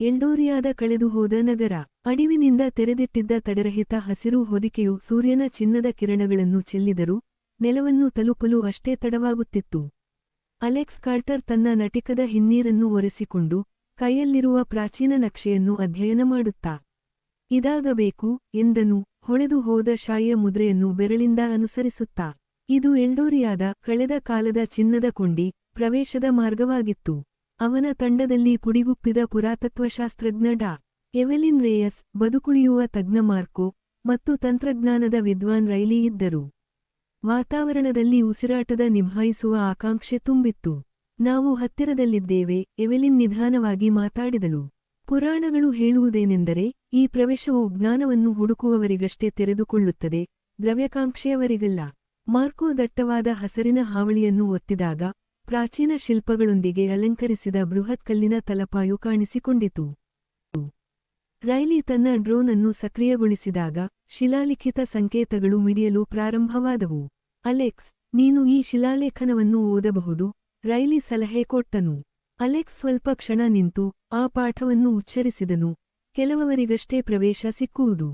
ಎಲ್ಡೋರಿಯಾದ ಕಳೆದುಹೋದ ನಗರ. ಅಡಿವಿನಿಂದ ತೆರೆದಿಟ್ಟಿದ್ದ ತಡೆರಹಿತ ಹಸಿರು ಹೊದಿಕೆಯು ಸೂರ್ಯನ ಚಿನ್ನದ ಕಿರಣಗಳನ್ನು ಚೆಲ್ಲಿದರೂ ನೆಲವನ್ನು ತಲುಪಲು ಅಷ್ಟೇ ತಡವಾಗುತ್ತಿತ್ತು. ಅಲೆಕ್ಸ್ ಕಾರ್ಟರ್ ತನ್ನ ನಟಿಕದ ಹಿನ್ನೀರನ್ನು ಒರೆಸಿಕೊಂಡು ಕೈಯಲ್ಲಿರುವ ಪ್ರಾಚೀನ ನಕ್ಷೆಯನ್ನು ಅಧ್ಯಯನ ಮಾಡುತ್ತಾ ಇದಾಗಬೇಕು ಎಂದನು, ಹೊಳೆದು ಹೋದ ಶಾಯಿಯ ಮುದ್ರೆಯನ್ನು ಬೆರಳಿಂದ ಅನುಸರಿಸುತ್ತಾ. ಇದು ಎಲ್ಡೋರಿಯಾದ ಕಳೆದ ಕಾಲದ ಚಿನ್ನದ ಕೊಂಡಿ, ಪ್ರವೇಶದ ಮಾರ್ಗವಾಗಿತ್ತು. ಅವನ ತಂಡದಲ್ಲಿ ಪುಡಿಗುಪ್ಪಿದ ಪುರಾತತ್ವಶಾಸ್ತ್ರಜ್ಞ ಡಾ. ಎವೆಲಿನ್ ರೇಯಸ್, ಬದುಕುಳಿಯುವ ತಜ್ಞ ಮಾರ್ಕೋ, ಮತ್ತು ತಂತ್ರಜ್ಞಾನದ ವಿದ್ವಾನ್ ರೈಲಿ ಇದ್ದರು. ವಾತಾವರಣದಲ್ಲಿ ಉಸಿರಾಟದ ನಿಭಾಯಿಸುವ ಆಕಾಂಕ್ಷೆ ತುಂಬಿತ್ತು. ನಾವು ಹತ್ತಿರದಲ್ಲಿದ್ದೇವೆ, ಎವೆಲಿನ್ ನಿಧಾನವಾಗಿ ಮಾತಾಡಿದಳು. ಪುರಾಣಗಳು ಹೇಳುವುದೇನೆಂದರೆ, ಈ ಪ್ರವೇಶವು ಜ್ಞಾನವನ್ನು ಹುಡುಕುವವರಿಗಷ್ಟೇ ತೆರೆದುಕೊಳ್ಳುತ್ತದೆ, ದ್ರವ್ಯಕಾಂಕ್ಷೆಯವರಿಗಲ್ಲ. ಮಾರ್ಕೋ ದಟ್ಟವಾದ ಹಸರಿನ ಹಾವಳಿಯನ್ನು ಒತ್ತಿದಾಗ ಪ್ರಾಚೀನ ಶಿಲ್ಪಗಳೊಂದಿಗೆ ಅಲಂಕರಿಸಿದ ಬೃಹತ್ ಕಲ್ಲಿನ ತಲಪಾಯು ಕಾಣಿಸಿಕೊಂಡಿತು. ರೈಲಿ ತನ್ನ ಡ್ರೋನ್ ಅನ್ನು ಸಕ್ರಿಯಗೊಳಿಸಿದಾಗ ಶಿಲಾಲಿಖಿತ ಸಂಕೇತಗಳು ಮಿಡಿಯಲು ಪ್ರಾರಂಭವಾದವು. ಅಲೆಕ್ಸ್, ನೀನು ಈ ಶಿಲಾಲೇಖನವನ್ನು ಓದಬಹುದು, ರೈಲಿ ಸಲಹೆ ಕೊಟ್ಟನು. ಅಲೆಕ್ಸ್ ಸ್ವಲ್ಪ ಕ್ಷಣ ನಿಂತು ಆ ಪಾಠವನ್ನು ಉಚ್ಚರಿಸಿದನು. ಕೆಲವರಿಗಷ್ಟೇ ಪ್ರವೇಶ ಸಿಕ್ಕುವುದು.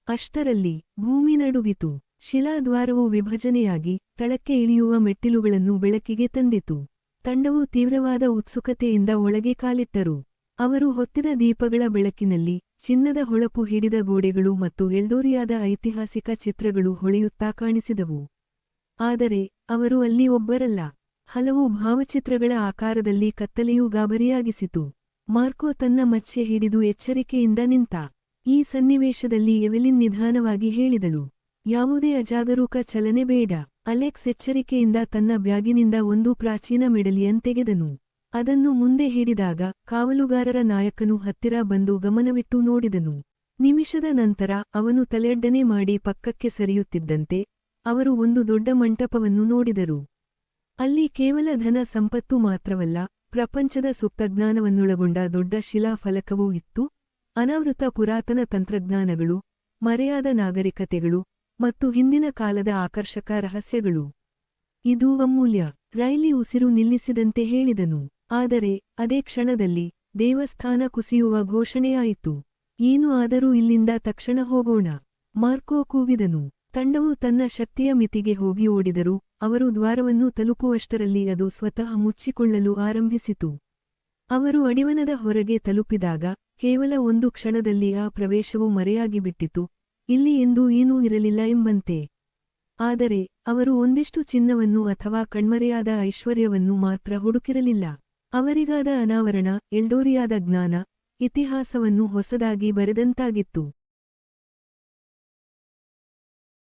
ಅಷ್ಟರಲ್ಲಿ ಭೂಮಿ ನಡುಗಿತು. ಶಿಲಾದ್ವಾರವು ವಿಭಜನೆಯಾಗಿ ತಳಕ್ಕೆ ಇಳಿಯುವ ಮೆಟ್ಟಿಲುಗಳನ್ನು ಬೆಳಕಿಗೆ ತಂದಿತು. ತಂಡವು ತೀವ್ರವಾದ ಉತ್ಸುಕತೆಯಿಂದ ಒಳಗೆ ಕಾಲಿಟ್ಟರು. ಅವರು ಹೊತ್ತಿದ ದೀಪಗಳ ಬೆಳಕಿನಲ್ಲಿ ಚಿನ್ನದ ಹೊಳಪು ಹಿಡಿದ ಗೋಡೆಗಳು ಮತ್ತು ಎಲ್ಡೋರಿಯಾದ ಐತಿಹಾಸಿಕ ಚಿತ್ರಗಳು ಹೊಳೆಯುತ್ತಾ ಕಾಣಿಸಿದವು. ಆದರೆ ಅವರು ಅಲ್ಲಿ ಒಬ್ಬರಲ್ಲ. ಹಲವು ಭಾವಚಿತ್ರಗಳ ಆಕಾರದಲ್ಲಿ ಕತ್ತಲೆಯೂ ಗಾಬರಿಯಾಗಿಸಿತು. ಮಾರ್ಕೋ ತನ್ನ ಮಚ್ಚೆ ಹಿಡಿದು ಎಚ್ಚರಿಕೆಯಿಂದ ನಿಂತ. ಈ ಸನ್ನಿವೇಶದಲ್ಲಿ ಎವೆಲಿನ್ ನಿಧಾನವಾಗಿ ಹೇಳಿದಳು, ಯಾವುದೇ ಅಜಾಗರೂಕ ಚಲನೆ ಬೇಡ. ಅಲೆಕ್ಸ್ ಎಚ್ಚರಿಕೆಯಿಂದ ತನ್ನ ಬ್ಯಾಗಿನಿಂದ ಒಂದು ಪ್ರಾಚೀನ ಮೆಡಲಿಯನ್ ತೆಗೆದನು. ಅದನ್ನು ಮುಂದೆ ಹಿಡಿದಾಗ ಕಾವಲುಗಾರರ ನಾಯಕನು ಹತ್ತಿರ ಬಂದು ಗಮನವಿಟ್ಟು ನೋಡಿದನು. ನಿಮಿಷದ ನಂತರ ಅವನು ತಲೆಯಡ್ಡನೆ ಮಾಡಿ ಪಕ್ಕಕ್ಕೆ ಸರಿಯುತ್ತಿದ್ದಂತೆ ಅವರು ಒಂದು ದೊಡ್ಡ ಮಂಟಪವನ್ನು ನೋಡಿದರು. ಅಲ್ಲಿ ಕೇವಲ ಧನ ಸಂಪತ್ತು ಮಾತ್ರವಲ್ಲ, ಪ್ರಪಂಚದ ಸುಪ್ತಜ್ಞಾನವನ್ನೊಳಗೊಂಡ ದೊಡ್ಡ ಶಿಲಾಫಲಕವೂ ಇತ್ತು. ಅನಾವೃತ ಪುರಾತನ ತಂತ್ರಜ್ಞಾನಗಳು, ಮರೆಯಾದ ನಾಗರಿಕತೆಗಳು ಮತ್ತು ಹಿಂದಿನ ಕಾಲದ ಆಕರ್ಷಕ ರಹಸ್ಯಗಳು. ಇದು ಅಮೂಲ್ಯ. ರೈಲಿ ಉಸಿರು ನಿಲ್ಲಿಸಿದಂತೆ ಹೇಳಿದನು. ಆದರೆ ಅದೇ ಕ್ಷಣದಲ್ಲಿ ದೇವಸ್ಥಾನ ಕುಸಿಯುವ ಘೋಷಣೆಯಾಯಿತು. ಏನು ಆದರೂ ಇಲ್ಲಿಂದ ತಕ್ಷಣ ಹೋಗೋಣ, ಮಾರ್ಕೋ ಕೂಗಿದನು. ತಂಡವು ತನ್ನ ಶಕ್ತಿಯ ಮಿತಿಗೆ ಹೋಗಿ ಓಡಿದರು. ಅವರು ದ್ವಾರವನ್ನು ತಲುಪುವಷ್ಟರಲ್ಲಿ ಅದು ಸ್ವತಃ ಮುಚ್ಚಿಕೊಳ್ಳಲು ಆರಂಭಿಸಿತು. ಅವರು ಅಡಿವನದ ಹೊರಗೆ ತಲುಪಿದಾಗ ಕೇವಲ ಒಂದು ಕ್ಷಣದಲ್ಲಿ ಆ ಪ್ರವೇಶವು ಮರೆಯಾಗಿಬಿಟ್ಟಿತು, ಇಲ್ಲಿ ಎಂದೂ ಏನೂ ಇರಲಿಲ್ಲ ಎಂಬಂತೆ. ಆದರೆ ಅವರು ಒಂದಿಷ್ಟು ಚಿನ್ನವನ್ನು ಅಥವಾ ಕಣ್ಮರೆಯಾದ ಐಶ್ವರ್ಯವನ್ನು ಮಾತ್ರ ಹುಡುಕಿರಲಿಲ್ಲ. ಅವರಿಗಾದ ಅನಾವರಣ ಎಲ್ಡೋರಿಯಾದ ಜ್ಞಾನ, ಇತಿಹಾಸವನ್ನು ಹೊಸದಾಗಿ ಬರೆದಂತಾಗಿತ್ತು.